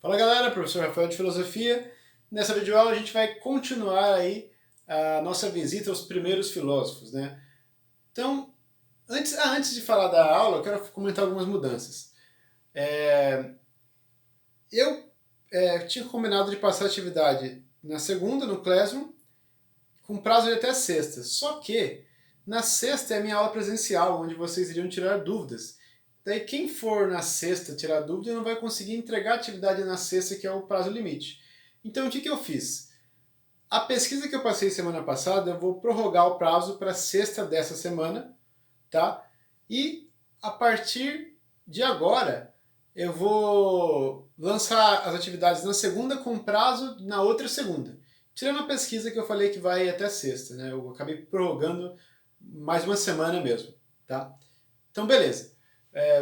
Fala galera, professor Rafael de Filosofia. Nessa videoaula a gente vai continuar aí a nossa visita aos primeiros filósofos, né? Então, antes de falar da aula, eu quero comentar algumas mudanças. Eu tinha combinado de passar a atividade na segunda, no Classroom, com prazo de até sexta. Só que na sexta é a minha aula presencial, onde vocês iriam tirar dúvidas. Daí quem for na sexta tirar dúvida não vai conseguir entregar a atividade na sexta, que é o prazo limite. Então o que eu fiz? A pesquisa que eu passei semana passada, eu vou prorrogar o prazo para sexta dessa semana, tá? E a partir de agora, eu vou lançar as atividades na segunda com prazo na outra segunda. Tirando a pesquisa que eu falei que vai até sexta, né? Eu acabei prorrogando mais uma semana mesmo, tá? Então, beleza.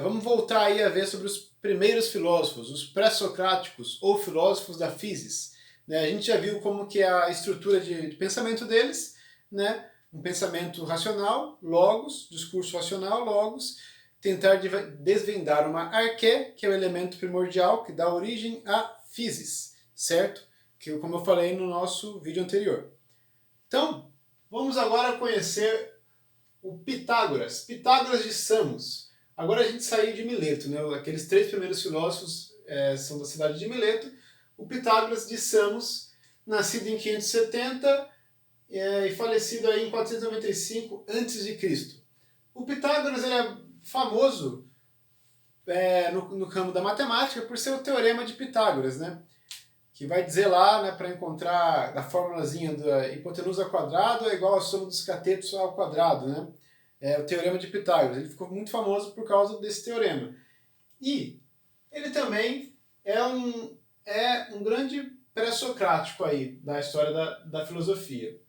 Vamos voltar aí a ver sobre os primeiros filósofos, os pré-socráticos ou filósofos da physis. Né? A gente já viu como que é a estrutura de pensamento deles, né? Um pensamento racional, logos, discurso racional, logos, tentar desvendar uma arqué, que é o elemento primordial que dá origem à physis, certo? Que, como eu falei no nosso vídeo anterior. Então, vamos agora conhecer o Pitágoras, Pitágoras de Samos. Agora a gente saiu de Mileto, né? Aqueles três primeiros filósofos são da cidade de Mileto. O Pitágoras de Samos, nascido em 570 e falecido aí em 495 a.C. O Pitágoras ele é famoso no campo da matemática por ser o Teorema de Pitágoras, né? Que vai dizer lá, né, para encontrar a formulazinha da hipotenusa ao quadrado é igual à soma dos catetos ao quadrado, né? É o Teorema de Pitágoras. Ele ficou muito famoso por causa desse teorema. E ele também é um grande pré-socrático aí da história da filosofia.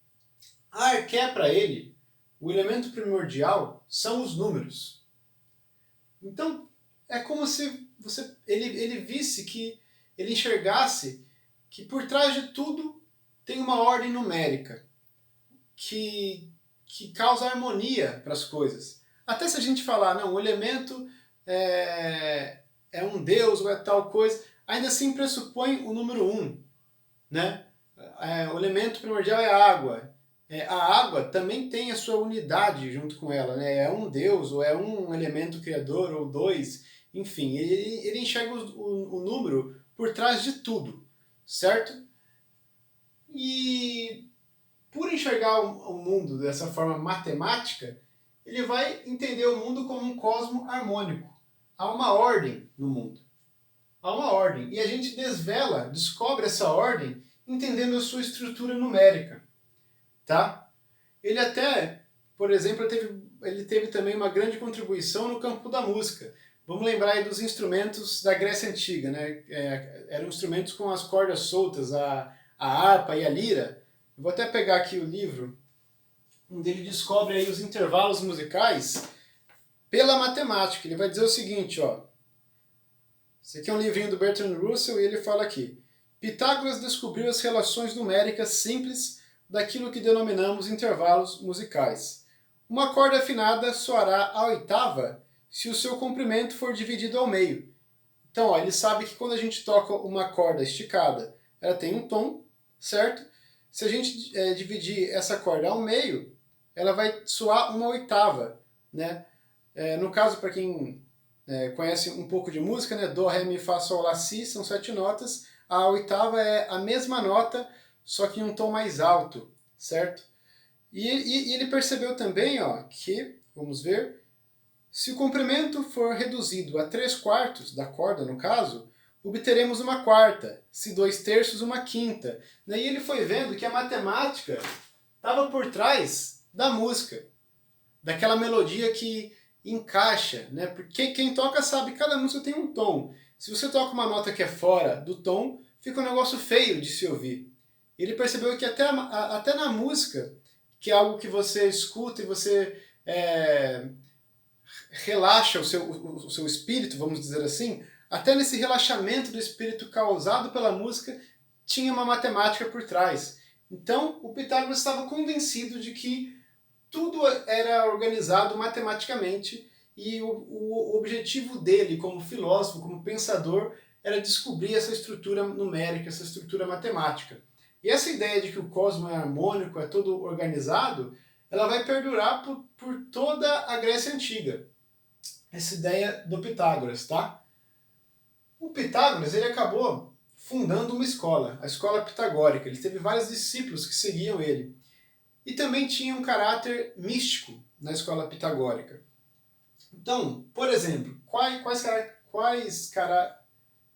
A arqué para ele, o elemento primordial, são os números. Então, é como se ele visse que, ele enxergasse que por trás de tudo tem uma ordem numérica que causa harmonia para as coisas. Até se a gente falar, não, o elemento é um deus ou é tal coisa, ainda assim pressupõe o número 1. Né? O elemento primordial é a água. A água também tem a sua unidade junto com ela. Né? É um deus ou é um elemento criador ou dois. Enfim, ele enxerga o número por trás de tudo. Certo? E por enxergar o mundo dessa forma matemática, ele vai entender o mundo como um cosmo harmônico. Há uma ordem no mundo. Há uma ordem. E a gente descobre essa ordem entendendo a sua estrutura numérica. Tá? Ele até, por exemplo, ele teve também uma grande contribuição no campo da música. Vamos lembrar aí dos instrumentos da Grécia Antiga. Né? Eram instrumentos com as cordas soltas, a harpa e a lira. Eu vou até pegar aqui o livro, onde ele descobre aí os intervalos musicais pela matemática. Ele vai dizer o seguinte, ó. Esse aqui é um livrinho do Bertrand Russell e ele fala aqui. Pitágoras descobriu as relações numéricas simples daquilo que denominamos intervalos musicais. Uma corda afinada soará a oitava se o seu comprimento for dividido ao meio. Então, ó, ele sabe que quando a gente toca uma corda esticada, ela tem um tom, certo? Se a gente dividir essa corda ao meio, ela vai soar uma oitava, né? No caso, para quem conhece um pouco de música, né? Dó, Ré, Mi, Fá, Sol, Lá, Si, são 7 notas. A oitava é a mesma nota, só que em um tom mais alto, certo? E ele percebeu também, ó, que, vamos ver, se o comprimento for reduzido a 3/4 da corda, no caso, obteremos uma quarta, se 2/3 uma quinta. Daí ele foi vendo que a matemática estava por trás da música, daquela melodia que encaixa, né? Porque quem toca sabe que cada música tem um tom. Se você toca uma nota que é fora do tom, fica um negócio feio de se ouvir. Ele percebeu que até na música, que é algo que você escuta e você relaxa o seu espírito, vamos dizer assim, até nesse relaxamento do espírito causado pela música, tinha uma matemática por trás. Então, o Pitágoras estava convencido de que tudo era organizado matematicamente e o objetivo dele como filósofo, como pensador, era descobrir essa estrutura numérica, essa estrutura matemática. E essa ideia de que o cosmos é harmônico, é todo organizado, ela vai perdurar por toda a Grécia Antiga. Essa ideia do Pitágoras, tá? O Pitágoras, ele acabou fundando uma escola, a escola pitagórica. Ele teve vários discípulos que seguiam ele. E também tinha um caráter místico na escola pitagórica. Então, por exemplo,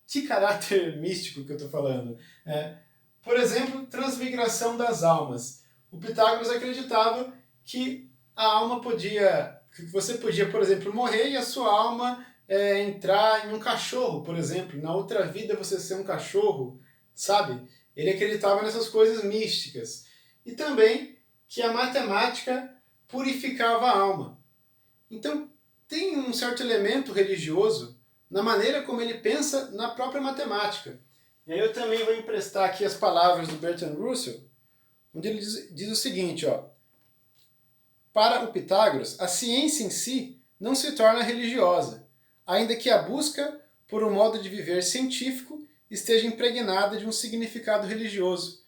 que caráter místico que eu estou falando? Por exemplo, transmigração das almas. O Pitágoras acreditava que a alma que você podia, por exemplo, morrer e a sua alma entrar em um cachorro, por exemplo. Na outra vida você ser um cachorro, sabe? Ele acreditava nessas coisas místicas. E também que a matemática purificava a alma. Então, tem um certo elemento religioso na maneira como ele pensa na própria matemática. E aí eu também vou emprestar aqui as palavras do Bertrand Russell, onde ele diz o seguinte, ó: para o Pitágoras, a ciência em si não se torna religiosa, ainda que a busca por um modo de viver científico esteja impregnada de um significado religioso.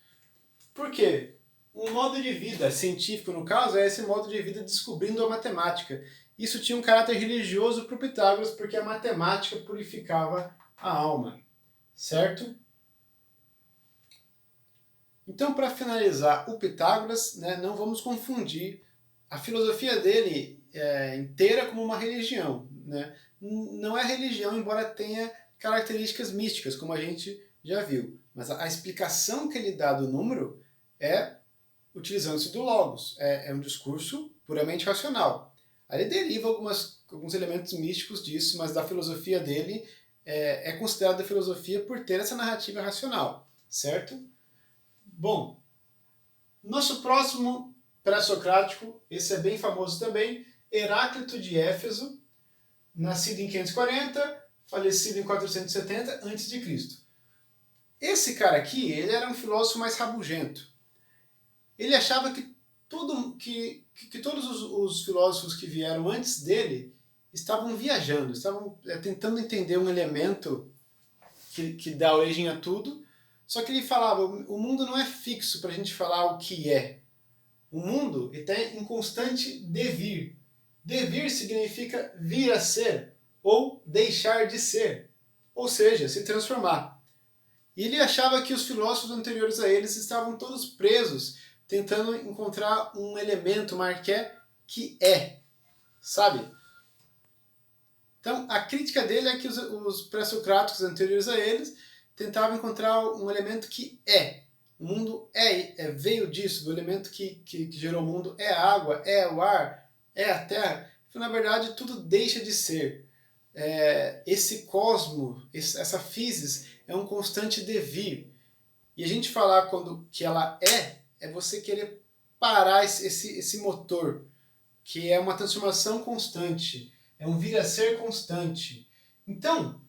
Por quê? Um modo de vida científico, no caso, é esse modo de vida descobrindo a matemática. Isso tinha um caráter religioso para o Pitágoras, porque a matemática purificava a alma. Certo? Então, para finalizar, o Pitágoras, não vamos confundir a filosofia dele inteira como uma religião. Não é religião, embora tenha características místicas, como a gente já viu. Mas a explicação que ele dá do número é utilizando-se do Logos. É um discurso puramente racional. Aí ele deriva alguns elementos místicos disso, mas da filosofia dele é considerada filosofia por ter essa narrativa racional, certo? Bom, nosso próximo pré-socrático, esse é bem famoso também, Heráclito de Éfeso, nascido em 540, falecido em 470 a.C. Esse cara aqui, ele era um filósofo mais rabugento. Ele achava que todos os filósofos que vieram antes dele estavam viajando, estavam tentando entender um elemento que dá origem a tudo, só que ele falava, o mundo não é fixo para a gente falar o que é. O mundo está em constante devir. Devir significa vir a ser ou deixar de ser, ou seja, se transformar. E ele achava que os filósofos anteriores a eles estavam todos presos, tentando encontrar um elemento, uma arqué, que é, sabe? Então, a crítica dele é que os pré-socráticos anteriores a eles tentavam encontrar um elemento que é. O mundo veio disso, do elemento que gerou o mundo, é a água, é o ar, é a terra. Então, na verdade, tudo deixa de ser. Esse cosmo, essa physis, é um constante devir. E a gente falar que ela é você querer parar esse motor, que é uma transformação constante, é um vir a ser constante. Então,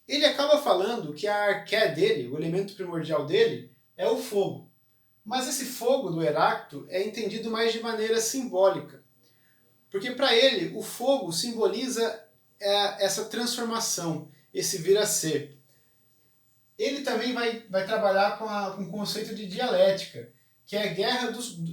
ele acaba falando que a arqué dele, o elemento primordial dele, é o fogo. Mas esse fogo do Heráclito é entendido mais de maneira simbólica. Porque para ele, o fogo simboliza essa transformação, esse vir a ser. Ele também vai trabalhar com o conceito de dialética, que é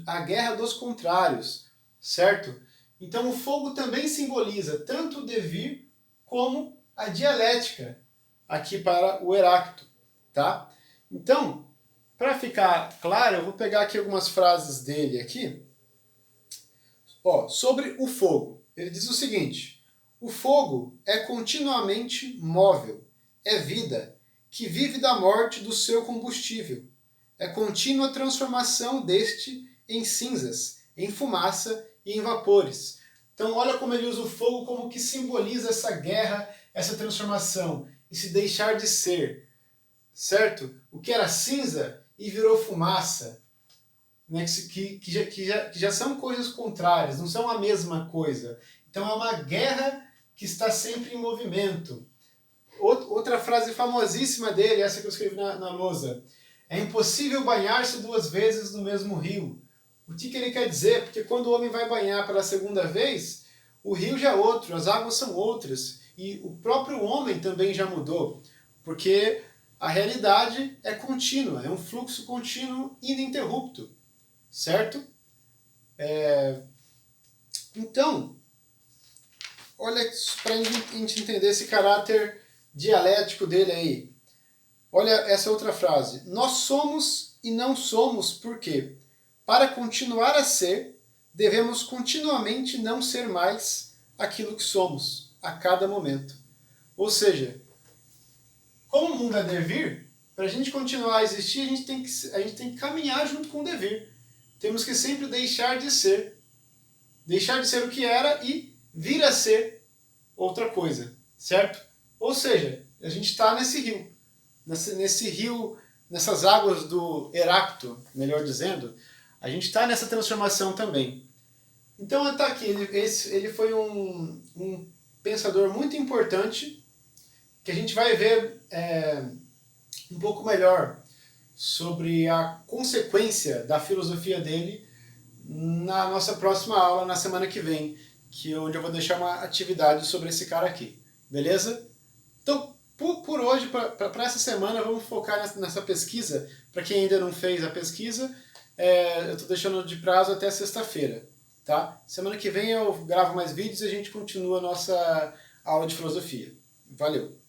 a guerra dos contrários, certo? Então o fogo também simboliza tanto o devir como a dialética, aqui para o Heráclito, tá? Então, para ficar claro, eu vou pegar aqui algumas frases dele aqui. Sobre o fogo. Ele diz o seguinte: o fogo é continuamente móvel, é vida, que vive da morte do seu combustível. É contínua transformação deste em cinzas, em fumaça e em vapores. Então olha como ele usa o fogo como que simboliza essa guerra, essa transformação, esse deixar de ser, certo? O que era cinza e virou fumaça, né? que já são coisas contrárias, não são a mesma coisa. Então é uma guerra que está sempre em movimento. Outra frase famosíssima dele, essa que eu escrevi na lousa: é impossível banhar-se duas vezes no mesmo rio. O que ele quer dizer? Porque quando o homem vai banhar pela segunda vez, o rio já é outro, as águas são outras, e o próprio homem também já mudou. Porque a realidade é contínua, é um fluxo contínuo ininterrupto, certo? Então, olha, para a gente entender esse caráter dialético dele aí. Olha essa outra frase. Nós somos e não somos porque, para continuar a ser, devemos continuamente não ser mais aquilo que somos, a cada momento. Ou seja, como o mundo é devir, para a gente continuar a existir, a gente tem que caminhar junto com o devir. Temos que sempre deixar de ser o que era e vir a ser outra coisa, certo? Ou seja, a gente está nesse rio, nessas águas do Heráclito, melhor dizendo, a gente está nessa transformação também. Então está aqui, ele foi um pensador muito importante, que a gente vai ver um pouco melhor sobre a consequência da filosofia dele na nossa próxima aula, na semana que vem, onde eu vou deixar uma atividade sobre esse cara aqui. Beleza? Então, por hoje, para essa semana, vamos focar nessa pesquisa. Para quem ainda não fez a pesquisa, eu estou deixando de prazo até sexta-feira. Tá? Semana que vem eu gravo mais vídeos e a gente continua a nossa aula de filosofia. Valeu!